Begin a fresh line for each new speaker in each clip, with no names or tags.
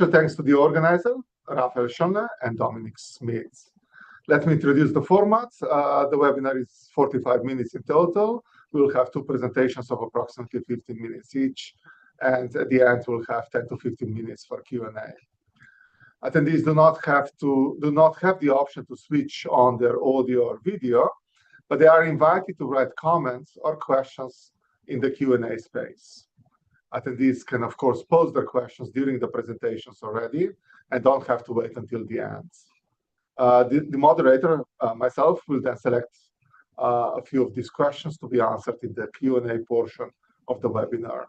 Thanks to the organizer, Raphael Schonle and Dominic Smith. Let me introduce the format. The webinar is 45 minutes in total. We will have two presentations of approximately 15 minutes each. And at the end, we'll have 10 to 15 minutes for Q&A. Attendees do not have the option to switch on their audio or video, but they are invited to write comments or questions in the Q&A space. Attendees can, of course, pose their questions during the presentations already and don't have to wait until the end. The moderator, myself, will then select a few of these questions to be answered in the Q&A portion of the webinar.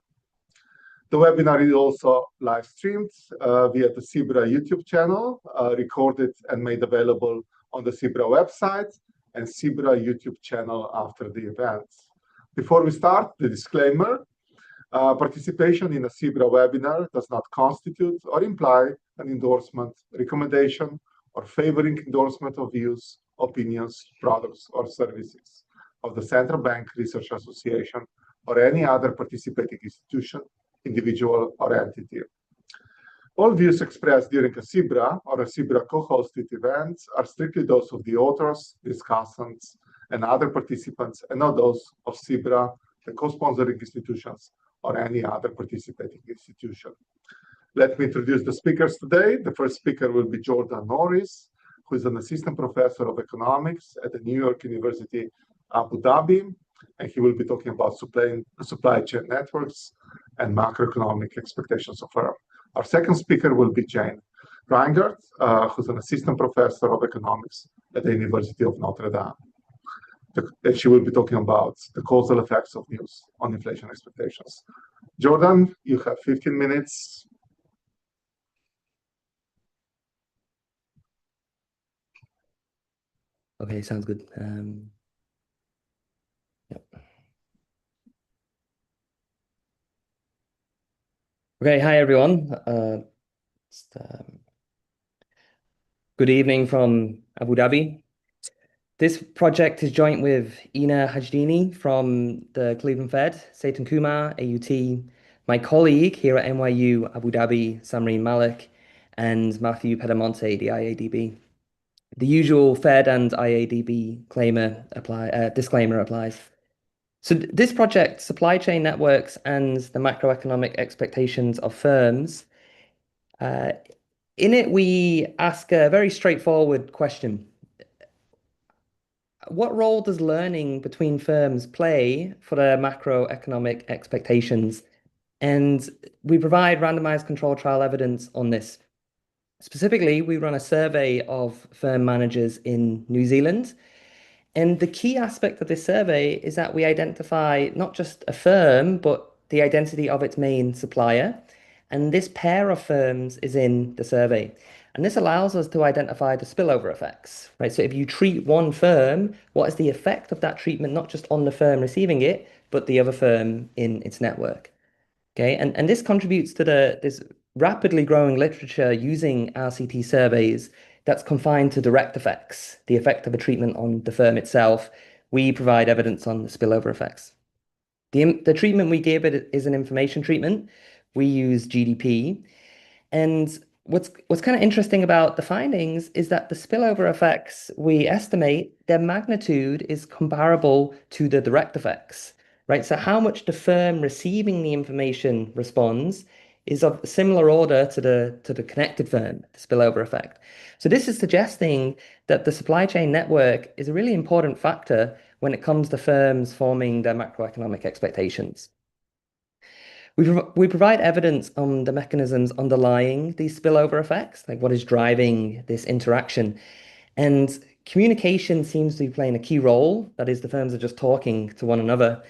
The webinar is also live streamed via the CEBRA YouTube channel, recorded and made available on the CEBRA website and CEBRA YouTube channel after the event. Before we start, the disclaimer. Participation in a CEBRA webinar does not constitute or imply an endorsement, recommendation, or favoring endorsement of views, opinions, products, or services of the Central Bank Research Association or any other participating institution, individual, or entity. All views expressed during a CEBRA or a CEBRA co-hosted event are strictly those of the authors, discussants, and other participants, and not those of CEBRA, the co-sponsoring institutions, or any other participating institution. Let me introduce the speakers today. The first speaker will be Jordan Norris, who is an assistant professor of economics at the New York University, Abu Dhabi, and he will be talking about supply chain networks and macroeconomic expectations of firm. Our second speaker will be Jane Reingart, who's an assistant professor of economics at the University of Notre Dame. And she will be talking about the causal effects of news on inflation expectations. Jordan, you have 15 minutes.
Okay, sounds good. Yep. Okay, hi everyone. Good evening from Abu Dhabi. This project is joint with Ina Hajdini from the Cleveland Fed, Satan Kumar, AUT, my colleague here at NYU Abu Dhabi, Samreen Malik, and Matthew Pedamonte, the IADB. The usual Fed and IADB disclaimer applies. So this project, Supply Chain Networks and the Macroeconomic Expectations of Firms, in it we ask a very straightforward question. What role does learning between firms play for their macroeconomic expectations? And we provide randomized control trial evidence on this. Specifically, we run a survey of firm managers in New Zealand. And the key aspect of this survey is that we identify not just a firm, but the identity of its main supplier. And this pair of firms is in the survey. And this allows us to identify the spillover effects, right? So if you treat one firm, what is the effect of that treatment, not just on the firm receiving it, but the other firm in its network? Okay, and this contributes to this rapidly growing literature using RCT surveys that's confined to direct effects, the effect of a treatment on the firm itself. We provide evidence on the spillover effects. The treatment we give it is an information treatment. We use GDP. And what's kind of interesting about the findings is that the spillover effects we estimate, their magnitude is comparable to the direct effects, right? So how much the firm receiving the information responds is of similar order to the connected firm, the spillover effect. So this is suggesting that the supply chain network is a really important factor when it comes to firms forming their macroeconomic expectations. We provide evidence on the mechanisms underlying these spillover effects, like what is driving this interaction. And communication seems to be playing a key role. That is, the firms are just talking to one another.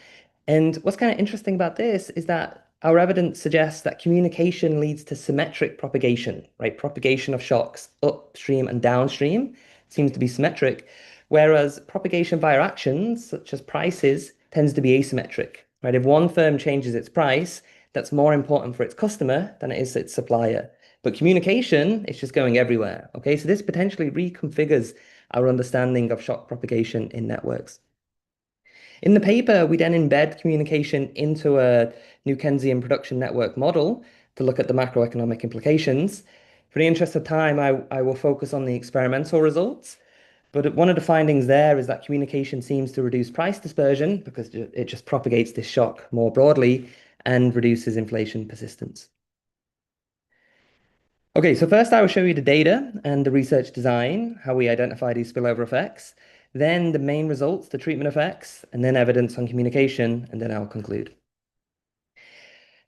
And what's kind of interesting about this is that our evidence suggests that communication leads to symmetric propagation, right? Propagation of shocks upstream and downstream seems to be symmetric, whereas propagation via actions, such as prices, tends to be asymmetric, right? If one firm changes its price, that's more important for its customer than it is its supplier. But communication is just going everywhere, okay? So this potentially reconfigures our understanding of shock propagation in networks. In the paper, we then embed communication into a New Keynesian production network model to look at the macroeconomic implications. For the interest of time, I will focus on the experimental results. But one of the findings there is that communication seems to reduce price dispersion because it just propagates this shock more broadly and reduces inflation persistence. Okay, so first I will show you the data and the research design, how we identify these spillover effects, then the main results, the treatment effects, and then evidence on communication, and then I'll conclude.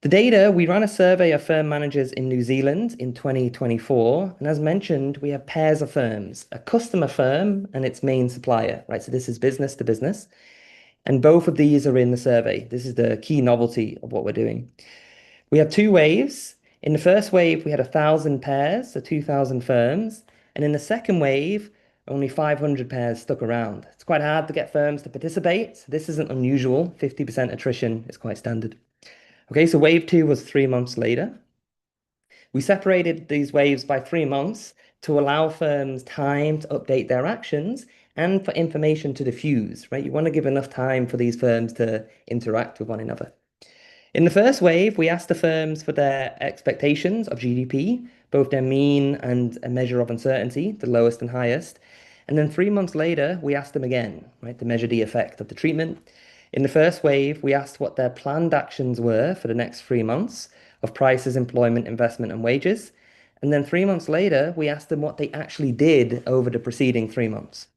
The data, we ran a survey of firm managers in New Zealand in 2024. And as mentioned, we have pairs of firms, a customer firm and its main supplier, right? So this is business to business. And both of these are in the survey. This is the key novelty of what we're doing. We have two waves. In the first wave, we had 1,000 pairs, so 2,000 firms. And in the second wave, only 500 pairs stuck around. It's quite hard to get firms to participate. So this isn't unusual. 50% attrition is quite standard. Okay, so wave 2 was 3 months later. We separated these waves by 3 months to allow firms time to update their actions and for information to diffuse, right? You want to give enough time for these firms to interact with one another. In the first wave, we asked the firms for their expectations of GDP, both their mean and a measure of uncertainty, the lowest and highest. And then 3 months later, we asked them again, right, to measure the effect of the treatment. In the first wave, we asked what their planned actions were for the next 3 months of prices, employment, investment, and wages. And then 3 months later, we asked them what they actually did over the preceding 3 months.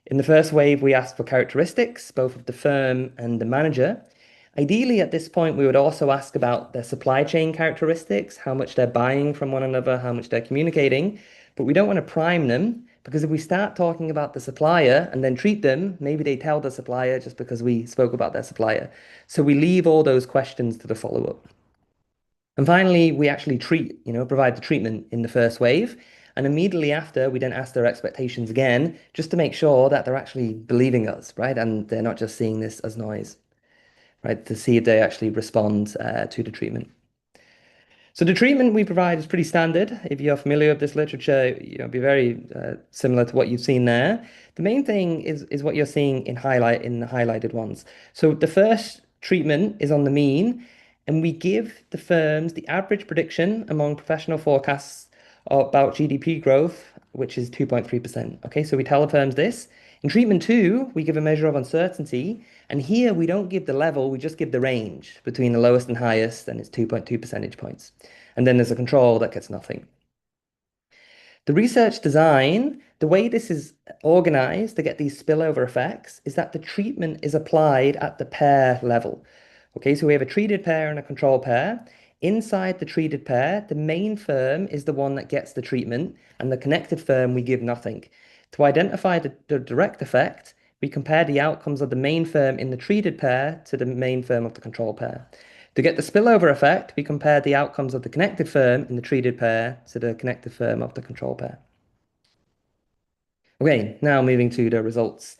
In the first wave, we asked for characteristics, both of the firm and the manager. Ideally, at this point, we would also ask about their supply chain characteristics, how much they're buying from one another, how much they're communicating. But we don't want to prime them because if we start talking about the supplier and then treat them, maybe they tell the supplier just because we spoke about their supplier. So we leave all those questions to the follow-up. And finally, we actually provide the treatment in the first wave. And immediately after, we then ask their expectations again, just to make sure that they're actually believing us, right? And they're not just seeing this as noise, right? To see if they actually respond to the treatment. So the treatment we provide is pretty standard. If you're familiar with this literature, it'll be very similar to what you've seen there. The main thing is what you're seeing in the highlighted ones. So the first treatment is on the mean, and we give the firms the average prediction among professional forecasts about GDP growth, which is 2.3%. Okay, so we tell the firms this. In treatment 2, we give a measure of uncertainty, and here we don't give the level, we just give the range between the lowest and highest, and it's 2.2 percentage points. And then there's a control that gets nothing. The research design, the way this is organized to get these spillover effects is that the treatment is applied at the pair level. Okay, so we have a treated pair and a control pair. Inside the treated pair, the main firm is the one that gets the treatment, and the connected firm, we give nothing. To identify the direct effect, we compare the outcomes of the main firm in the treated pair to the main firm of the control pair. To get the spillover effect, we compare the outcomes of the connected firm in the treated pair to the connected firm of the control pair. Okay, now moving to the results.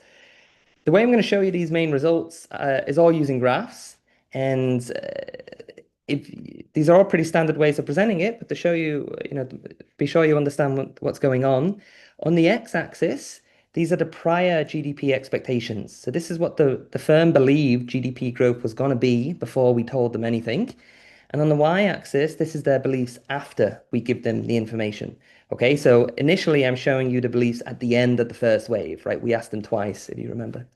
The way I'm going to show you these main results is all using graphs, and if these are all pretty standard ways of presenting it, but to show you, be sure you understand what's going on. On the x-axis, these are the prior GDP expectations. So this is what the firm believed GDP growth was going to be before we told them anything. And on the y-axis, this is their beliefs after we give them the information. Okay, so initially I'm showing you the beliefs at the end of the first wave, right? We asked them twice, if you remember.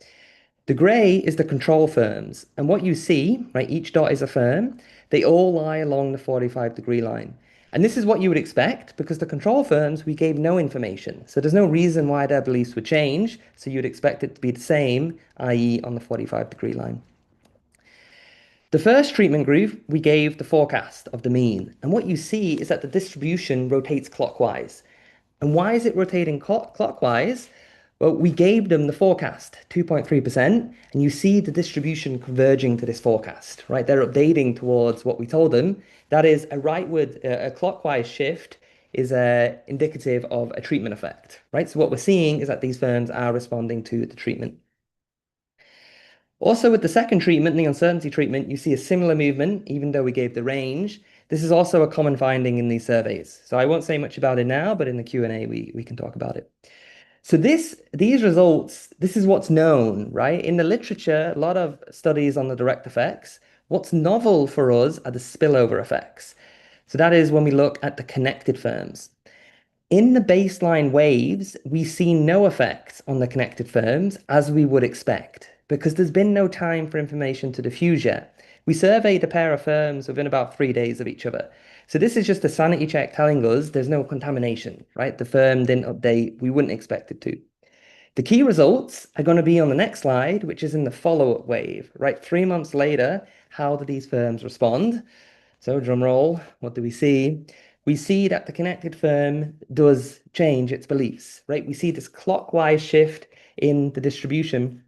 The gray is the control firms. And what you see, right, each dot is a firm. They all lie along the 45-degree line. And this is what you would expect because the control firms, we gave no information. So there's no reason why their beliefs would change. So you'd expect it to be the same, i.e. on the 45-degree line. The first treatment group, we gave the forecast of the mean. And what you see is that the distribution rotates clockwise. And why is it rotating clockwise? Well, we gave them the forecast, 2.3%, and you see the distribution converging to this forecast, right? They're updating towards what we told them. That is a clockwise shift is indicative of a treatment effect, right? So what we're seeing is that these firms are responding to the treatment. Also with the second treatment, the uncertainty treatment, you see a similar movement, even though we gave the range. This is also a common finding in these surveys. So I won't say much about it now, but in the Q&A, we can talk about it. So these results, this is what's known, right? In the literature, a lot of studies on the direct effects. What's novel for us are the spillover effects. So that is when we look at the connected firms. In the baseline waves, we see no effect on the connected firms as we would expect because there's been no time for information to diffuse yet. We surveyed a pair of firms within about 3 days of each other. So this is just a sanity check telling us there's no contamination, right? The firm didn't update. We wouldn't expect it to. The key results are going to be on the next slide, which is in the follow-up wave, right? 3 months later, how do these firms respond? So drum roll, what do we see? We see that the connected firm does change its beliefs, right? We see this clockwise shift in the distribution.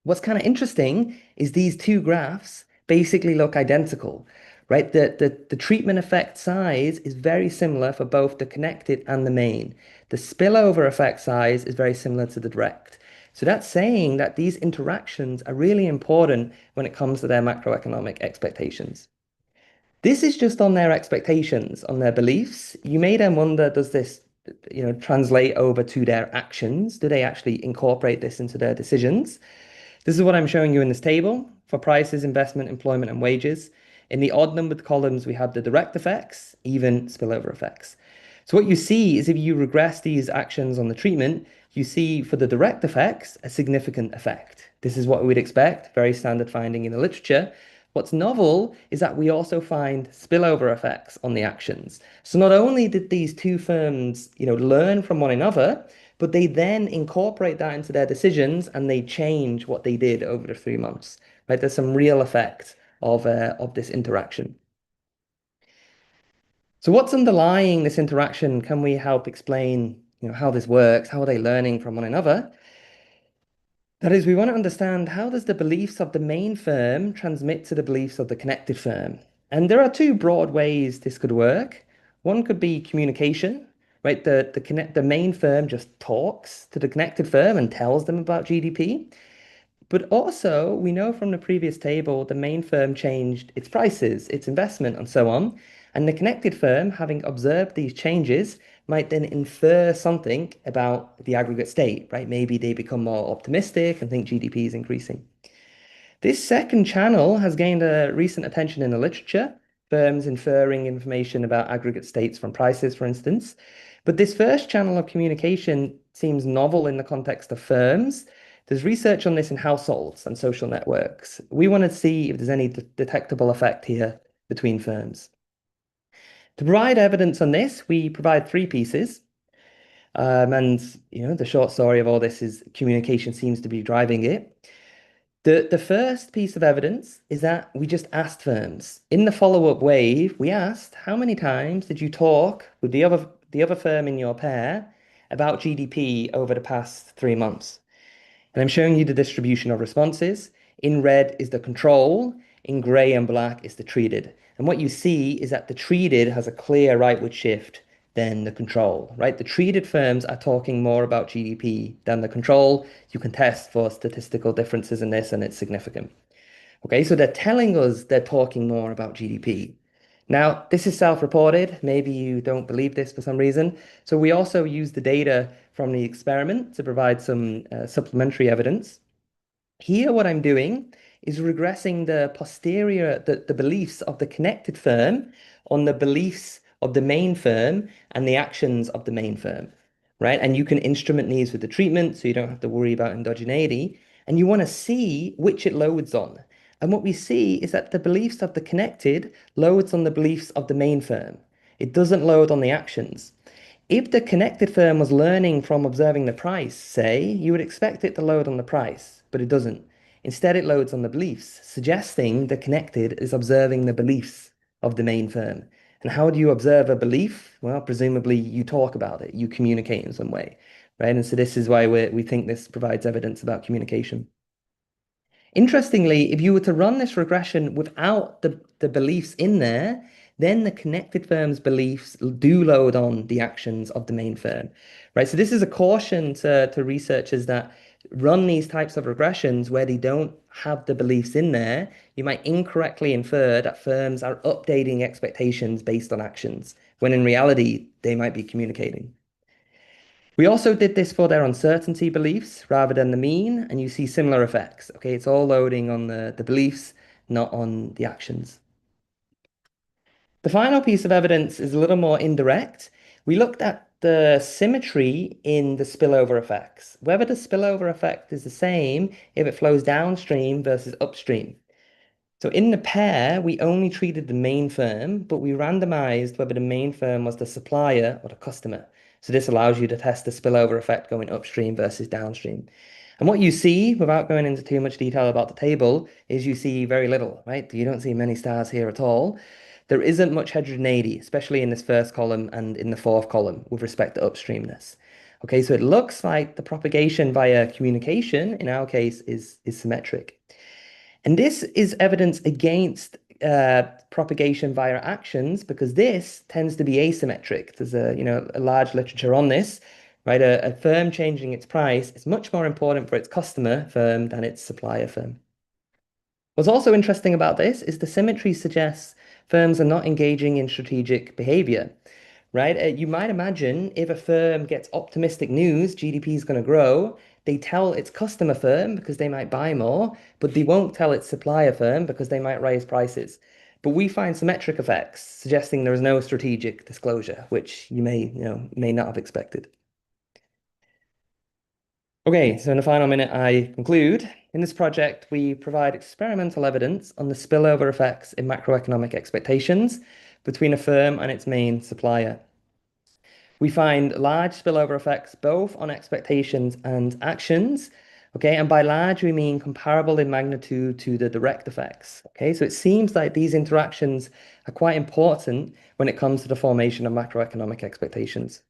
What's kind of interesting is these two graphs basically look identical, right? The treatment effect size is very similar for both the connected and the main. The spillover effect size is very similar to the direct. So that's saying that these interactions are really important when it comes to their macroeconomic expectations. This is just on their expectations, on their beliefs. You may then wonder, does this, translate over to their actions? Do they actually incorporate this into their decisions? This is what I'm showing you in this table for prices, investment, employment, and wages. In the odd numbered columns, we have the direct effects, even spillover effects. So what you see is if you regress these actions on the treatment, you see for the direct effects, a significant effect. This is what we'd expect, very standard finding in the literature. What's novel is that we also find spillover effects on the actions. So not only did these two firms, learn from one another, but they then incorporate that into their decisions and they change what they did over the 3 months. Right? There's some real effect of this interaction. So what's underlying this interaction? Can we help explain, how this works? How are they learning from one another? That is, we want to understand how does the beliefs of the main firm transmit to the beliefs of the connected firm? And there are two broad ways this could work. One could be communication, right? The main firm just talks to the connected firm and tells them about GDP. But also, we know from the previous table, the main firm changed its prices, its investment, and so on. And the connected firm, having observed these changes, might then infer something about the aggregate state, right? Maybe they become more optimistic and think GDP is increasing. This second channel has gained a recent attention in the literature, firms inferring information about aggregate states from prices, for instance. But this first channel of communication seems novel in the context of firms. There's research on this in households and social networks. We want to see if there's any detectable effect here between firms. To provide evidence on this, we provide three pieces. And the short story of all this is communication seems to be driving it. The first piece of evidence is that we just asked firms. In the follow-up wave, we asked, how many times did you talk with the other firm in your pair about GDP over the past 3 months? And I'm showing you the distribution of responses. In red is the control, in gray and black is the treated. And what you see is that the treated has a clear rightward shift than the control, right? The treated firms are talking more about GDP than the control. You can test for statistical differences in this, and it's significant. Okay, so they're telling us they're talking more about GDP. Now, this is self-reported. Maybe you don't believe this for some reason. So we also use the data from the experiment to provide some supplementary evidence. Here, what I'm doing is regressing the beliefs of the connected firm on the beliefs of the main firm and the actions of the main firm, right? And you can instrument these with the treatment, so you don't have to worry about endogeneity. And you want to see which it loads on. And what we see is that the beliefs of the connected loads on the beliefs of the main firm. It doesn't load on the actions. If the connected firm was learning from observing the price, say, you would expect it to load on the price, but it doesn't. Instead, it loads on the beliefs, suggesting the connected is observing the beliefs of the main firm. And how do you observe a belief? Well, presumably you talk about it, you communicate in some way, right? And so this is why we think this provides evidence about communication. Interestingly, if you were to run this regression without the beliefs in there, then the connected firm's beliefs do load on the actions of the main firm, right? So this is a caution to researchers that run these types of regressions where they don't have the beliefs in there. You might incorrectly infer that firms are updating expectations based on actions, when in reality, they might be communicating. We also did this for their uncertainty beliefs rather than the mean, and you see similar effects. Okay, it's all loading on the beliefs, not on the actions. The final piece of evidence is a little more indirect. We looked at the symmetry in the spillover effects, whether the spillover effect is the same if it flows downstream versus upstream. So in the pair, we only treated the main firm, but we randomized whether the main firm was the supplier or the customer. So this allows you to test the spillover effect going upstream versus downstream. And what you see, without going into too much detail about the table, is you see very little, right? You don't see many stars here at all. There isn't much heterogeneity, especially in this first column and in the fourth column with respect to upstreamness. Okay, so it looks like the propagation via communication, in our case, is symmetric. And this is evidence against propagation via actions because this tends to be asymmetric. There's a large literature on this, right? A firm changing its price is much more important for its customer firm than its supplier firm. What's also interesting about this is the symmetry suggests firms are not engaging in strategic behavior, right? You might imagine if a firm gets optimistic news, GDP is going to grow, they tell its customer firm because they might buy more, but they won't tell its supplier firm because they might raise prices. But we find symmetric effects suggesting there is no strategic disclosure, which you may not have expected. Okay, so in the final minute, I conclude. In this project, we provide experimental evidence on the spillover effects in macroeconomic expectations between a firm and its main supplier. We find large spillover effects both on expectations and actions. Okay, and by large, we mean comparable in magnitude to the direct effects. Okay, so it seems like these interactions are quite important when it comes to the formation of macroeconomic expectations.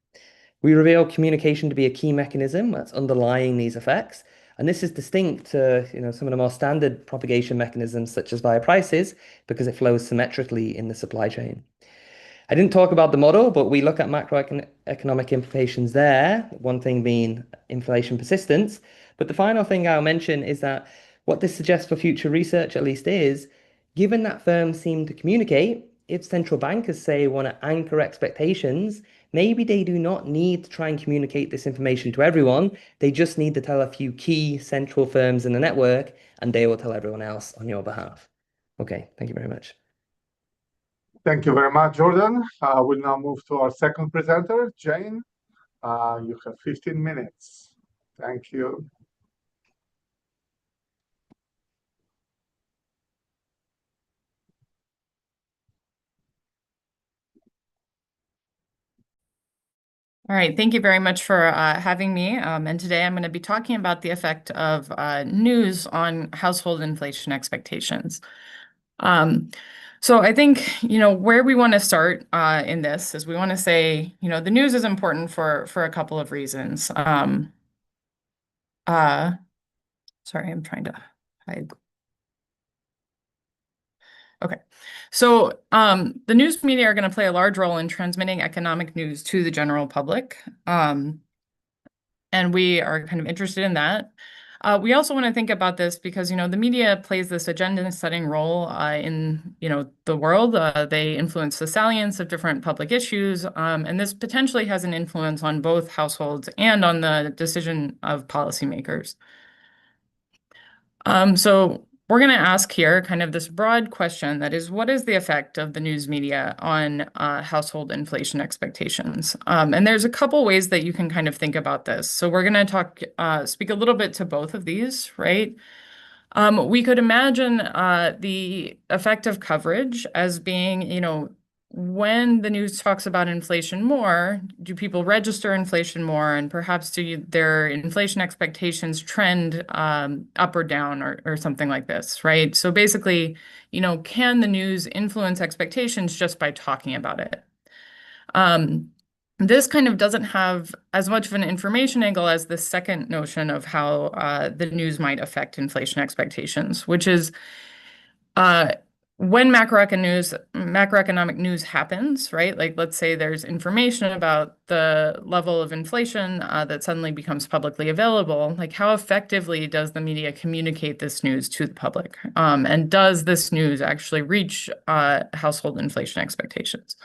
We reveal communication to be a key mechanism that's underlying these effects. And this is distinct to some of the more standard propagation mechanisms, such as via prices, because it flows symmetrically in the supply chain. I didn't talk about the model, but we look at macroeconomic implications there, one thing being inflation persistence. But the final thing I'll mention is that what this suggests for future research, at least, is given that firms seem to communicate, if central bankers say want to anchor expectations, maybe they do not need to try and communicate this information to everyone. They just need to tell a few key central firms in the network, and they will tell everyone else on your behalf. Okay, thank you very much.
Thank you very much, Jordan. We'll now move to our second presenter, Jane. You have 15 minutes. Thank you.
All right, thank you very much for having me. And today I'm going to be talking about the effect of news on household inflation expectations. So I think, where we want to start in this is we want to say, the news is important for a couple of reasons. Sorry, I'm trying to hide. Okay, so the news media are going to play a large role in transmitting economic news to the general public. And we are kind of interested in that. We also want to think about this because, the media plays this agenda-setting role in, the world. They influence the salience of different public issues, and this potentially has an influence on both households and on the decision of policymakers. So we're going to ask here kind of this broad question that is, what is the effect of the news media on household inflation expectations? And there's a couple ways that you can kind of think about this. So we're going to speak a little bit to both of these, right? We could imagine the effect of coverage as being, when the news talks about inflation more, do people register inflation more? And perhaps do their inflation expectations trend up or down or something like this, right? So basically, can the news influence expectations just by talking about it? This kind of doesn't have as much of an information angle as the second notion of how the news might affect inflation expectations, which is when macroeconomic news happens, right? Like, let's say there's information about the level of inflation that suddenly becomes publicly available. Like, how effectively does the media communicate this news to the public? And does this news actually reach household inflation expectations?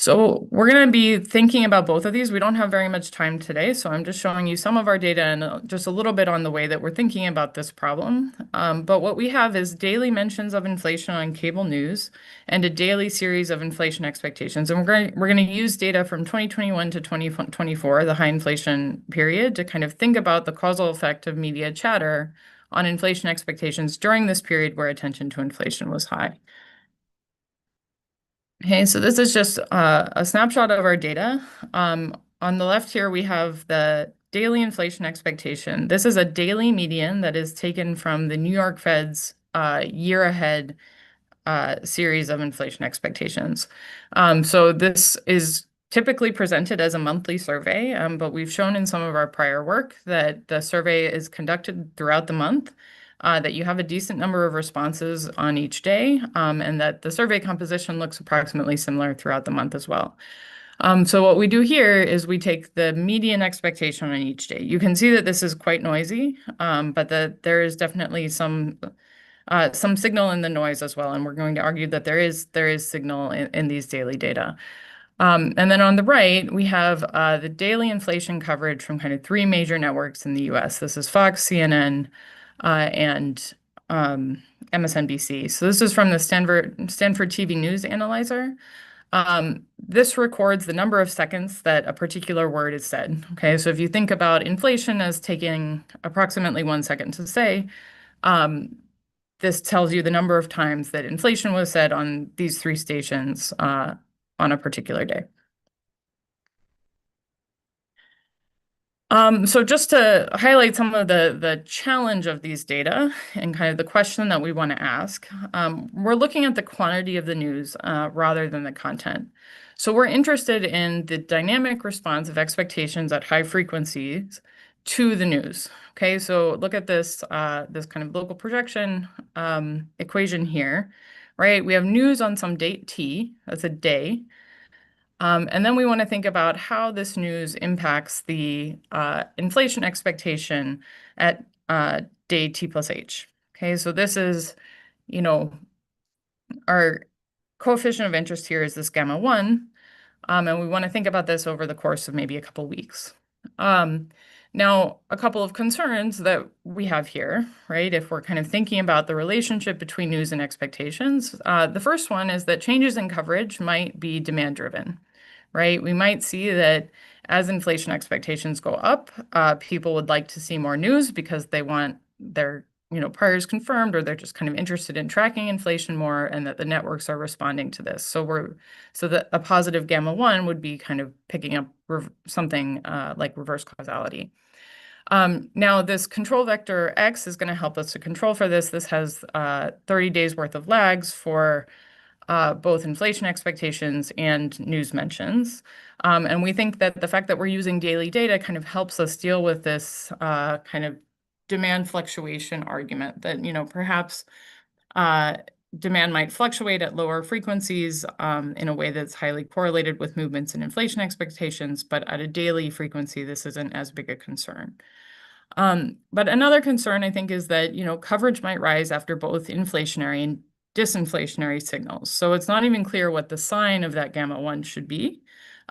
So we're going to be thinking about both of these. We don't have very much time today, so I'm just showing you some of our data and just a little bit on the way that we're thinking about this problem. But what we have is daily mentions of inflation on cable news and a daily series of inflation expectations. And we're going to use data from 2021 to 2024, the high inflation period, to kind of think about the causal effect of media chatter on inflation expectations during this period where attention to inflation was high. Okay, so this is just a snapshot of our data. On the left here, we have the daily inflation expectation. This is a daily median that is taken from the New York Fed's year ahead series of inflation expectations. So this is typically presented as a monthly survey, but we've shown in some of our prior work that the survey is conducted throughout the month, that you have a decent number of responses on each day, and that the survey composition looks approximately similar throughout the month as well. So what we do here is we take the median expectation on each day. You can see that this is quite noisy, but there is definitely some signal in the noise as well, and we're going to argue that there is signal in these daily data. And then on the right, we have the daily inflation coverage from kind of three major networks in the US. This is Fox, CNN, and MSNBC. So this is from the Stanford TV News Analyzer. This records the number of seconds that a particular word is said. Okay, so if you think about inflation as taking approximately 1 second to say, this tells you the number of times that inflation was said on these three stations on a particular day. So just to highlight some of the challenge of these data and kind of the question that we want to ask, we're looking at the quantity of the news rather than the content. So we're interested in the dynamic response of expectations at high frequencies to the news. Okay, so look at this this kind of local projection equation here, right? We have news on some date T, that's a day. And then we want to think about how this news impacts the inflation expectation at day T plus H. Okay, so this is, our coefficient of interest here is this gamma 1, and we want to think about this over the course of maybe a couple weeks. Now, a couple of concerns that we have here, right, if we're kind of thinking about the relationship between news and expectations, the first one is that changes in coverage might be demand-driven, right? We might see that as inflation expectations go up, people would like to see more news because they want their priors confirmed, or they're just kind of interested in tracking inflation more, and that the networks are responding to this. So that a positive gamma 1 would be kind of picking up something like reverse causality. Now, this control vector X is going to help us to control for this. This has 30 days worth of lags for both inflation expectations and news mentions. And we think that the fact that we're using daily data kind of helps us deal with this kind of demand fluctuation argument that, perhaps demand might fluctuate at lower frequencies in a way that's highly correlated with movements in inflation expectations, but at a daily frequency, this isn't as big a concern. But another concern, I think, is that, coverage might rise after both inflationary and disinflationary signals. So it's not even clear what the sign of that gamma 1 should be.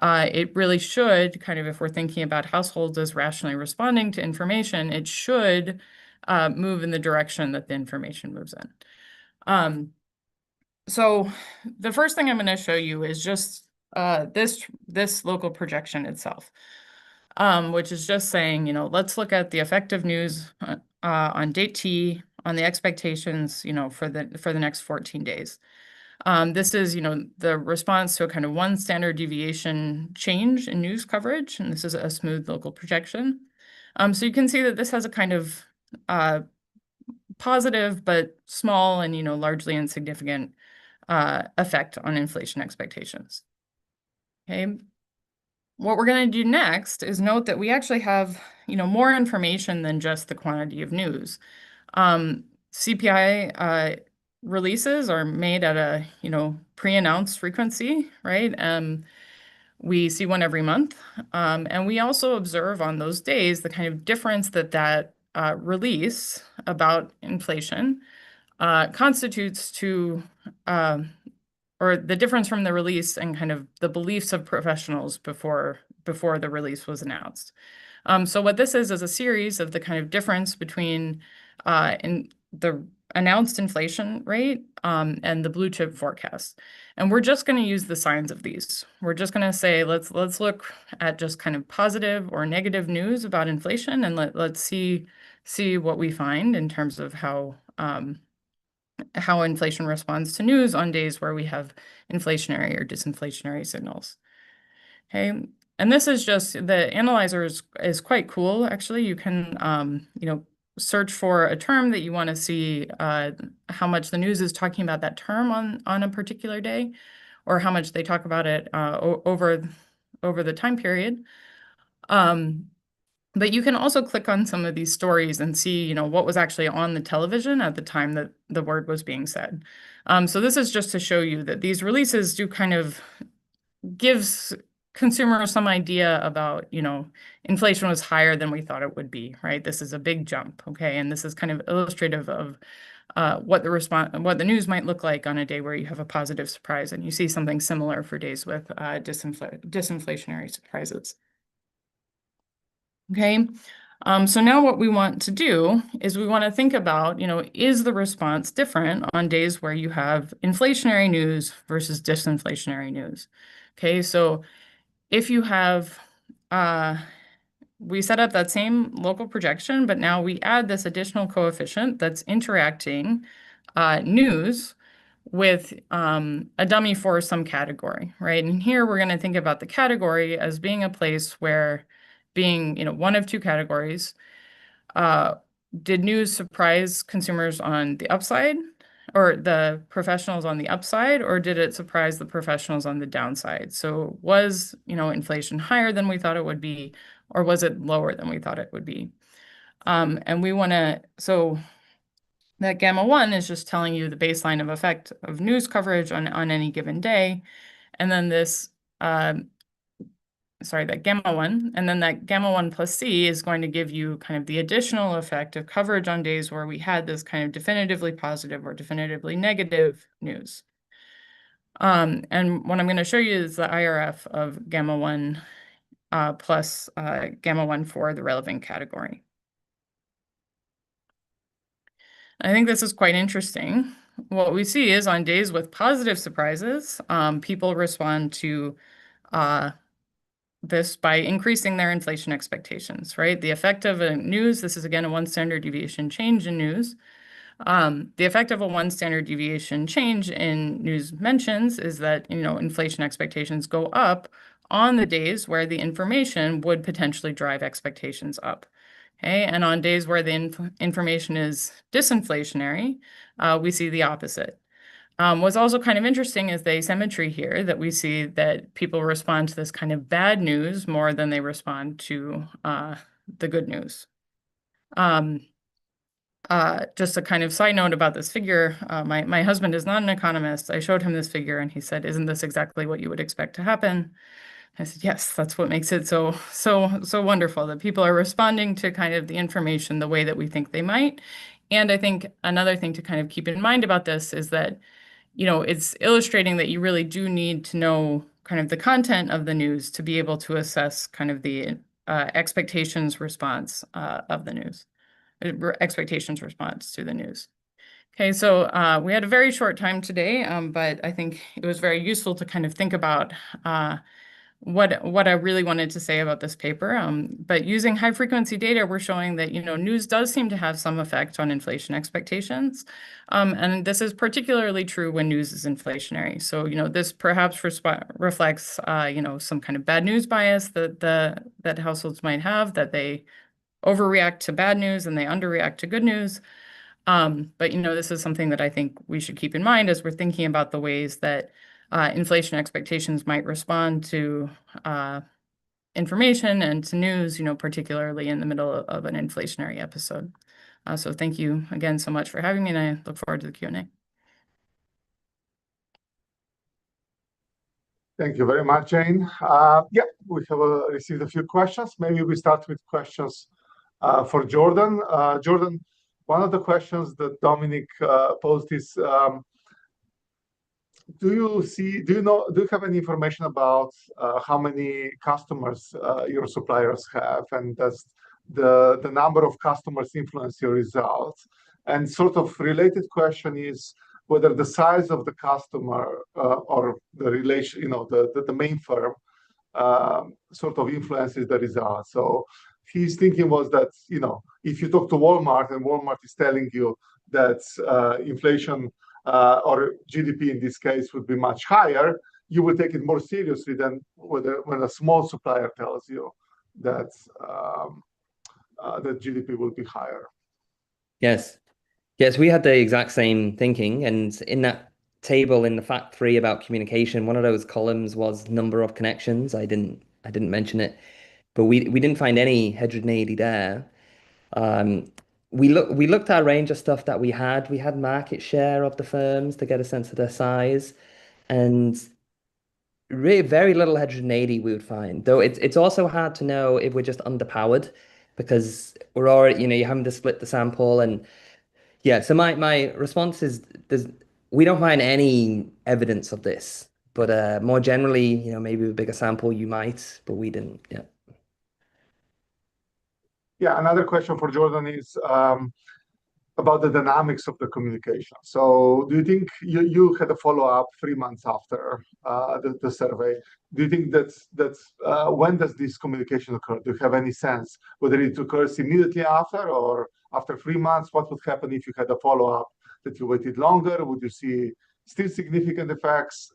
It really should, kind of, if we're thinking about households as rationally responding to information, it should move in the direction that the information moves in. So the first thing I'm going to show you is just this local projection itself, which is just saying, let's look at the effective news on date T, on the expectations, for the next 14 days. This is, the response to a kind of one standard deviation change in news coverage, and this is a smooth local projection. So you can see that this has a kind of positive but small and, largely insignificant effect on inflation expectations. Okay. What we're going to do next is note that we actually have, more information than just the quantity of news. CPI releases are made at a, pre-announced frequency, right? We see one every month. And we also observe on those days the kind of difference that release about inflation constitutes to, or or the difference from the release and kind of the beliefs of professionals before the release was announced. So what this is a series of the kind of difference between in the announced inflation rate and the blue chip forecast. And we're just going to use the signs of these. We're just going to say, let's look at just kind of positive or negative news about inflation, and let's see what we find in terms of how inflation responds to news on days where we have inflationary or disinflationary signals. Okay, and this is just, the analyzer is quite cool, actually. You can search for a term that you want to see how much the news is talking about that term on a particular day, or how much they talk about it over the time period. But you can also click on some of these stories and see, what was actually on the television at the time that the word was being said. So this is just to show you that these releases do kind of gives consumers some idea about, inflation was higher than we thought it would be, right? This is a big jump, okay? And this is kind of illustrative of what the news might look like on a day where you have a positive surprise, and you see something similar for days with disinflationary surprises. Okay, so now what we want to do is we want to think about, is the response different on days where you have inflationary news versus disinflationary news? Okay, so if you have, we set up that same local projection, but now we add this additional coefficient that's interacting news with a dummy for some category, right? And here we're going to think about the category as being a place where, being one of two categories, did news surprise consumers on the upside, or the professionals on the upside, or did it surprise the professionals on the downside? So was inflation higher than we thought it would be, or was it lower than we thought it would be? And we want to, so that gamma 1 is just telling you the baseline of effect of news coverage on any given day. And then this, that gamma 1, and then that gamma 1 plus C is going to give you kind of the additional effect of coverage on days where we had this kind of definitively positive or definitively negative news. And what I'm going to show you is the IRF of gamma 1 plus gamma 1 for the relevant category. I think this is quite interesting. What we see is on days with positive surprises, people respond to this by increasing their inflation expectations, right? The effect of a news, this is again a 1 standard deviation change in news. The effect of a 1 standard deviation change in news mentions is that, inflation expectations go up on the days where the information would potentially drive expectations up. Okay, and on days where the information is disinflationary, we see the opposite. What's also kind of interesting is the asymmetry here, that we see that people respond to this kind of bad news more than they respond to the good news. Just a kind of side note about this figure, my husband is not an economist. I showed him this figure and he said, "Isn't this exactly what you would expect to happen?" I said, "Yes, that's what makes it so wonderful, that people are responding to kind of the information the way that we think they might." And I think another thing to kind of keep in mind about this is that, it's illustrating that you really do need to know kind of the content of the news to be able to assess kind of the expectations response of the news, expectations response to the news. Okay, so we had a very short time today, but I think it was very useful to kind of think about what I really wanted to say about this paper. But using high frequency data, we're showing that, news does seem to have some effect on inflation expectations. And this is particularly true when news is inflationary. So, this perhaps reflects, some kind of bad news bias that households might have, that they overreact to bad news and they underreact to good news. But, this is something that I think we should keep in mind as we're thinking about the ways that inflation expectations might respond to information and to news, particularly in the middle of an inflationary episode. So thank you again so much for having me, and I look forward to the Q&A.
Thank you very much, Jane. Yeah, we have received a few questions. Maybe we start with questions for Jordan. Jordan, one of the questions that Dominic posed is, do you have any information about how many customers your suppliers have, and does the number of customers influence your results? And sort of related question is whether the size of the customer or the relation, the main firm sort of influences the result. So his thinking was that, if you talk to Walmart and Walmart is telling you that inflation or GDP in this case would be much higher, you will take it more seriously than when a small supplier tells you that that GDP will be higher.
Yes. Yes, we had the exact same thinking. And in that table in the fact three about communication, one of those columns was number of connections. I didn't mention it, but we didn't find any heterogeneity there. Um, we looked at a range of stuff that we had. We had market share of the firms to get a sense of their size, and really very little heterogeneity we would find. Though it's also hard to know if we're just underpowered because we're already, you're having to split the sample. And yeah, so my response is we don't find any evidence of this. But more generally, maybe with a bigger sample you might, but we didn't. Yeah.
Yeah, another question for Jordan is about the dynamics of the communication. So do you think you had a follow-up 3 months after the survey? Do you think when does this communication occur? Do you have any sense whether it occurs immediately after or after 3 months? What would happen if you had a follow-up that you waited longer? Would you see still significant effects?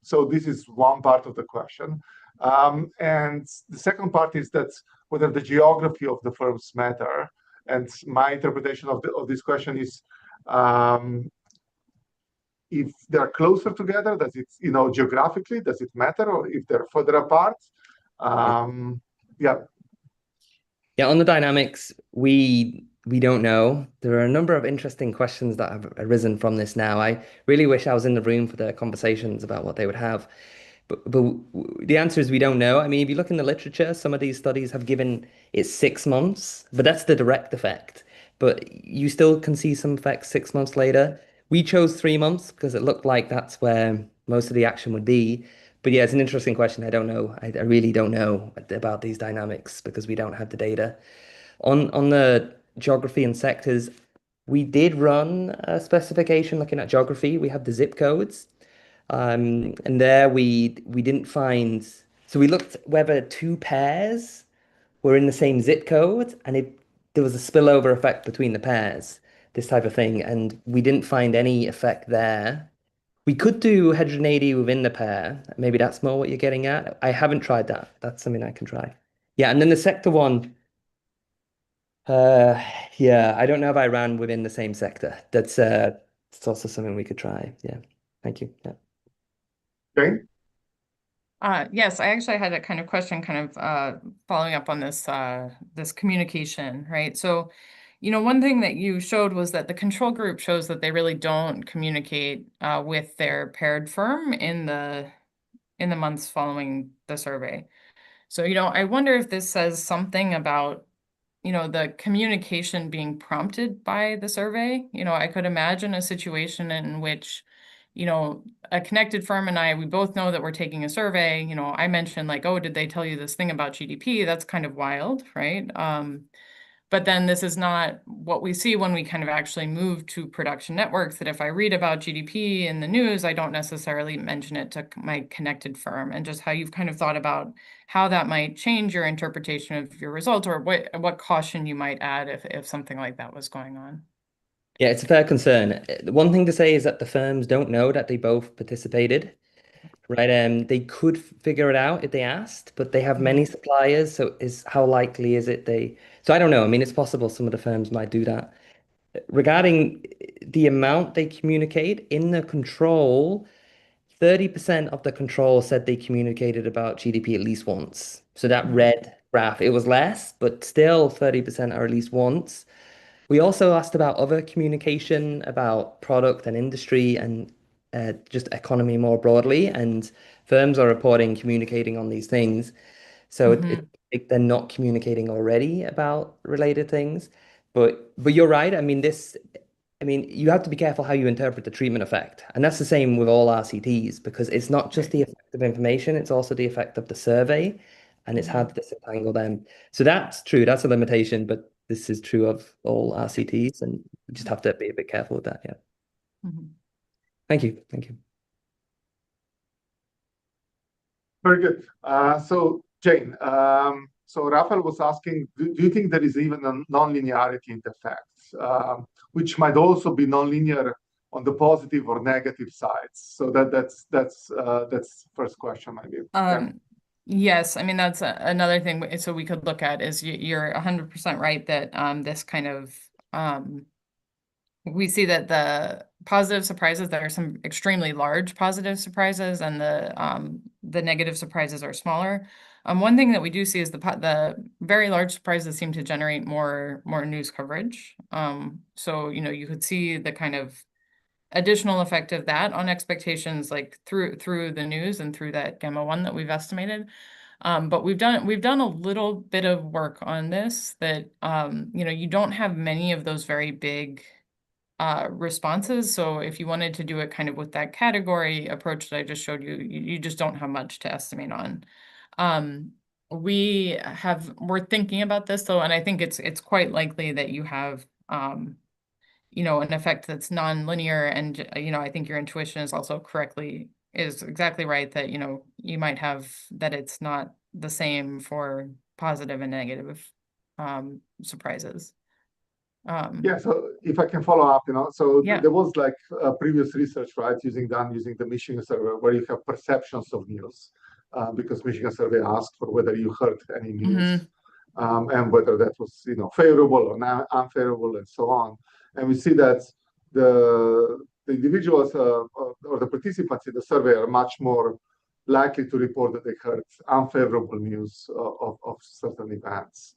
So this is one part of the question. And the second part is that whether the geography of the firms matter. And my interpretation of this question is if they're closer together, does it, geographically, does it matter? Or if they're further apart? Yeah.
Yeah, on the dynamics, we don't know. There are a number of interesting questions that have arisen from this now. I really wish I was in the room for the conversations about what they would have. But the answer is we don't know. I mean, if you look in the literature, some of these studies have given it 6 months, but that's the direct effect. But you still can see some effects 6 months later. We chose 3 months because it looked like that's where most of the action would be. But yeah, it's an interesting question. I don't know. I really don't know about these dynamics because we don't have the data. On the geography and sectors, we did run a specification looking at geography. We have the zip codes. And there we didn't find, so we looked whether two pairs were in the same zip code and if there was a spillover effect between the pairs, this type of thing, and we didn't find any effect there. We could do heterogeneity within the pair. Maybe that's more what you're getting at. I haven't tried that. That's something I can try. Yeah, and then the sector one, uh, yeah, I don't know if I ran within the same sector. It's also something we could try. Yeah. Thank you. Yeah.
Okay.
Yes, I actually had a kind of question following up on this communication, right? So, one thing that you showed was that the control group shows that they really don't communicate with their paired firm in the months following the survey. So, I wonder if this says something about, the communication being prompted by the survey. I could imagine a situation in which, a connected firm and we both know that we're taking a survey. I mentioned like, oh, did they tell you this thing about GDP? That's kind of wild, right? But then this is not what we see when we kind of actually move to production networks, that if I read about GDP in the news, I don't necessarily mention it to my connected firm, and just how you've kind of thought about how that might change your interpretation of your results, or what caution you might add if something like that was going on.
Yeah, it's a fair concern. One thing to say is that the firms don't know that they both participated, right? They could figure it out if they asked, but they have many suppliers, so how likely is it they? So I don't know. I mean, it's possible some of the firms might do that. Regarding the amount they communicate in the control, 30% of the control said they communicated about GDP at least once. So that red graph, it was less, but still 30% or at least once. We also asked about other communication about product and industry and just economy more broadly. And firms are reporting communicating on these things. So they're not communicating already about related things. But you're right. I mean, I mean, you have to be careful how you interpret the treatment effect. And that's the same with all RCTs because it's not just the effect of information, it's also the effect of the survey. And it's hard to disentangle them. So that's true. That's a limitation, but this is true of all RCTs. And you just have to be a bit careful with that. Yeah. Thank you. Thank you.
Very good. So Jane, so Raphael was asking, do you think there is even a non-linearity in the facts, which might also be non-linear on the positive or negative sides? So that's first question, maybe.
Yes, I mean that's another thing. So we could look at is you're 100% right that this kind of we see that the positive surprises, there are some extremely large positive surprises, and the negative surprises are smaller. One thing that we do see is the very large surprises seem to generate more news coverage. So you could see the kind of additional effect of that on expectations, like through the news and through that gamma 1 that we've estimated. But we've done a little bit of work on this that you don't have many of those very big responses. So if you wanted to do it kind of with that category approach that I just showed you, you just don't have much to estimate on. We're thinking about this though, and I think it's quite likely that you have an effect that's non-linear, and I think your intuition is also exactly right that you might have that it's not the same for positive and negative surprises.
Yeah, so if I can follow up, so
Yeah.
there was like previous research, right, using the Michigan survey, where you have perceptions of news, because Michigan survey asked for whether you heard any news, and whether that was favorable or unfavorable, and so on. And we see that the individuals or the participants in the survey are much more likely to report that they heard unfavorable news of certain events.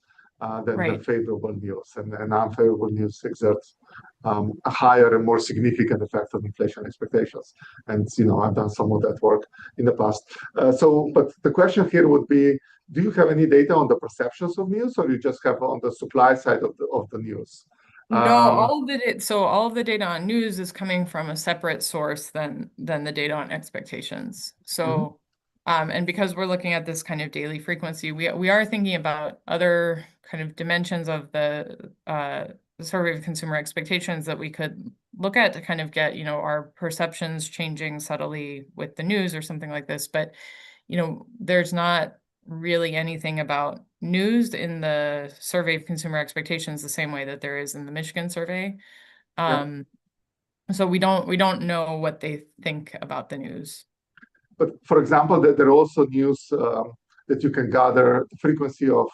Than favorable news, and unfavorable news exerts a higher and more significant effect on inflation expectations. And I've done some of that work in the past. But the question here would be: do you have any data on the perceptions of news, or you just have on the supply side of the news?
No, all of the data on news is coming from a separate source than the data on expectations. So. And because we're looking at this kind of daily frequency, we are thinking about other kind of dimensions of the survey of consumer expectations that we could look at to kind of get, our perceptions changing subtly with the news or something like this. But, there's not really anything about news in the survey of consumer expectations the same way that there is in the Michigan survey. So we don't know what they think about the news.
But for example, there are also news that you can gather the frequency of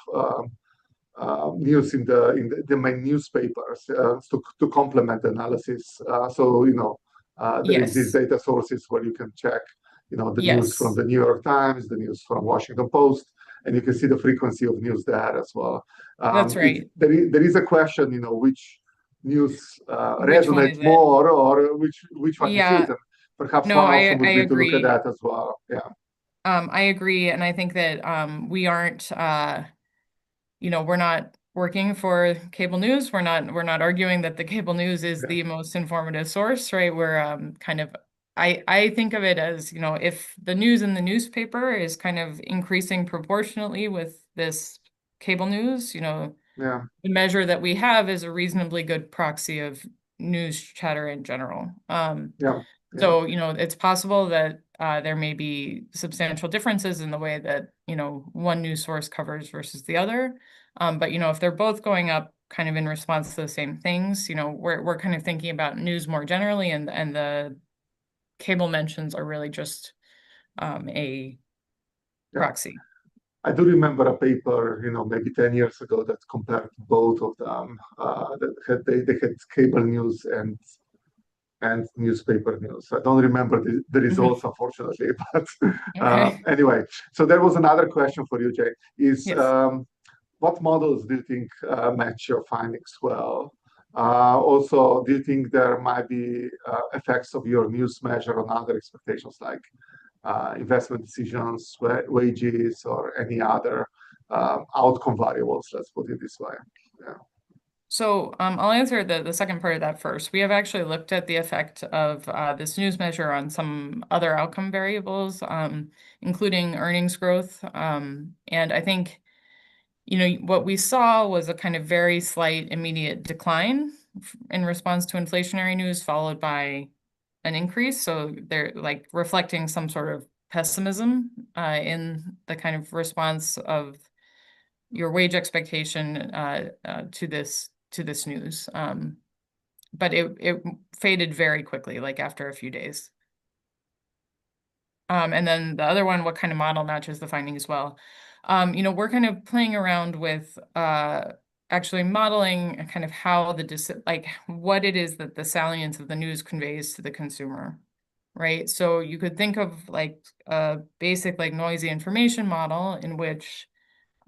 news in the main newspapers to complement the analysis. There is these data sources where you can check, the news from the New York Times, the news from Washington Post, and you can see the frequency of news there as well.
That's right.
There is a question, which news resonate more, or which one is it? And perhaps one option would be to look at that as well. Yeah.
I agree, and I think that we aren't, we're not working for cable news. We're not arguing that the cable news is the most informative source, right? We're kind of, I think of it as, if the news in the newspaper is kind of increasing proportionately with this cable news, the measure that we have is a reasonably good proxy of news chatter in general. So, it's possible that there may be substantial differences in the way that, one news source covers versus the other. But, if they're both going up kind of in response to the same things, we're kind of thinking about news more generally, and the cable mentions are really just a proxy.
I do remember a paper, maybe 10 years ago that compared both of them. They had cable news and newspaper news. I don't remember the results, unfortunately, but anyway. So there was another question for you, Jay, is what models do you think match your findings well? Also, do you think there might be effects of your news measure on other expectations, like investment decisions, wages, or any other outcome variables? Let's put it this way.
So I'll answer the second part of that first. We have actually looked at the effect of this news measure on some other outcome variables, including earnings growth. And I think, what we saw was a kind of very slight immediate decline in response to inflationary news, followed by an increase. So they're like reflecting some sort of pessimism in the kind of response of your wage expectation to this news. But it faded very quickly, like after a few days. And then the other one, what kind of model matches the findings well? We're kind of playing around with actually modeling kind of how what it is that the salience of the news conveys to the consumer, right? So you could think of like a basic like noisy information model in which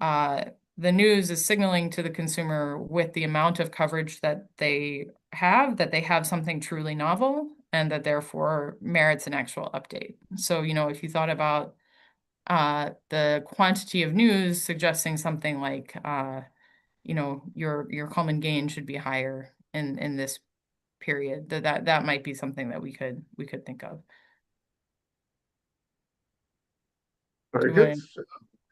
the news is signaling to the consumer with the amount of coverage that they have something truly novel and that therefore merits an actual update. So, if you thought about the quantity of news suggesting something like, your common gain should be higher in this period, that might be something that we could think of.
Very good.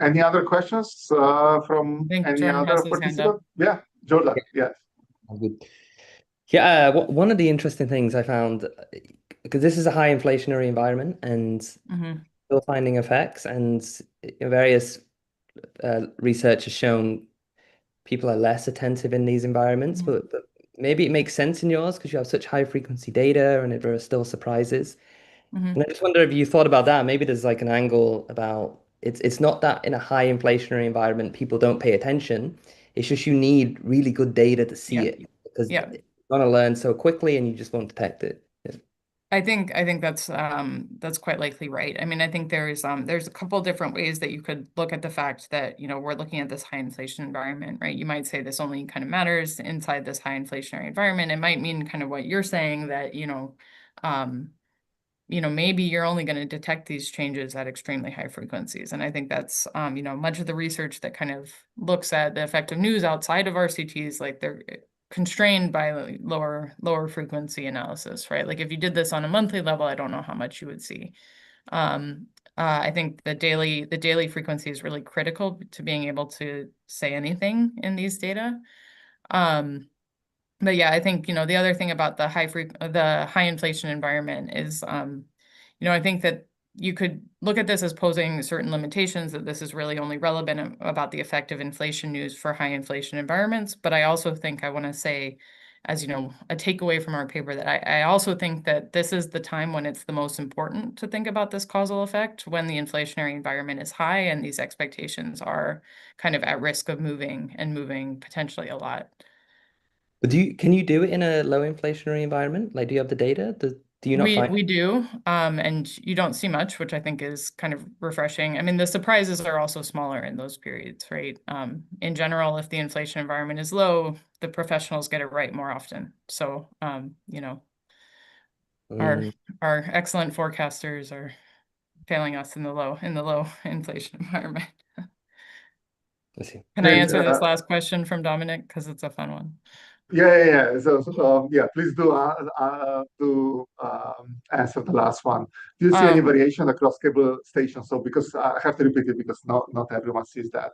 Any other questions from
I think
any
Jordan
other
has his hand up.
participant? Yeah, Jordan, yes.
Good. Yeah, one of the interesting things I found, because this is a high inflationary environment and still finding effects, and various research has shown people are less attentive in these environments, but maybe it makes sense in yours because you have such high frequency data and there are still surprises. And I just wonder if you thought about that. Maybe there's like an angle about it's not that in a high inflationary environment people don't pay attention. It's just you need really good data to see it because
Yeah.
you're gonna learn so quickly and you just won't detect it. Yeah.
I think that's quite likely right. I mean, I think there's a couple different ways that you could look at the fact that, we're looking at this high inflation environment, right? You might say this only kind of matters inside this high inflationary environment. It might mean kind of what you're saying that, maybe you're only going to detect these changes at extremely high frequencies. And I think that's, much of the research that kind of looks at the effect of news outside of RCTs, like they're constrained by lower frequency analysis, right? Like if you did this on a monthly level, I don't know how much you would see. I think the daily frequency is really critical to being able to say anything in these data. But yeah, I think, the other thing about the high inflation environment is, I think that you could look at this as posing certain limitations, that this is really only relevant about the effect of inflation news for high inflation environments. But I also think I want to say, as a takeaway from our paper, that I also think that this is the time when it's the most important to think about this causal effect, when the inflationary environment is high and these expectations are kind of at risk of moving potentially a lot.
But can you do it in a low inflationary environment? Like, do you have the data? Do you not find?
We do, and you don't see much, which I think is kind of refreshing. I mean, the surprises are also smaller in those periods, right? In general, if the inflation environment is low, the professionals get it right more often. So, our excellent forecasters are failing us in the low inflation environment.
I see.
Can I answer this last question from Dominic? Because it's a fun one.
Yeah. So, please do answer the last one. Do you see any variation across cable stations? So, because I have to repeat it because not everyone sees that.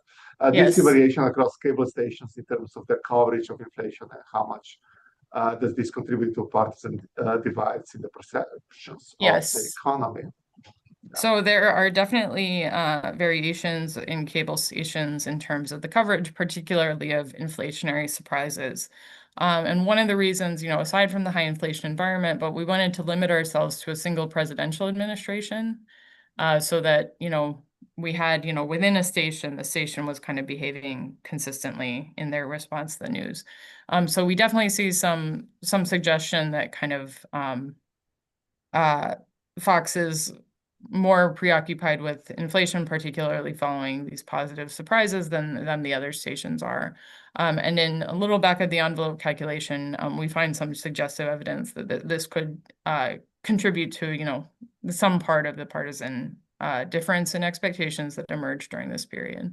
Do you see variation across cable stations in terms of their coverage of inflation, and how much does this contribute to partisan divides in the perceptions of the economy?
So there are definitely variations in cable stations in terms of the coverage, particularly of inflationary surprises. And one of the reasons, aside from the high inflation environment, but we wanted to limit ourselves to a single presidential administration, so that, we had, within a station, the station was kind of behaving consistently in their response to the news. So we definitely see some suggestion that kind of Fox is more preoccupied with inflation, particularly following these positive surprises than the other stations are. And in a little back of the envelope calculation, we find some suggestive evidence that this could contribute to, some part of the partisan difference in expectations that emerged during this period.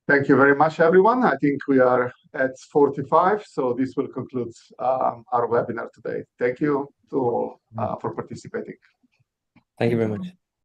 Thank you very much, everyone. I think we are at 45, so this will conclude our webinar today. Thank you to all for participating.
Thank you very much.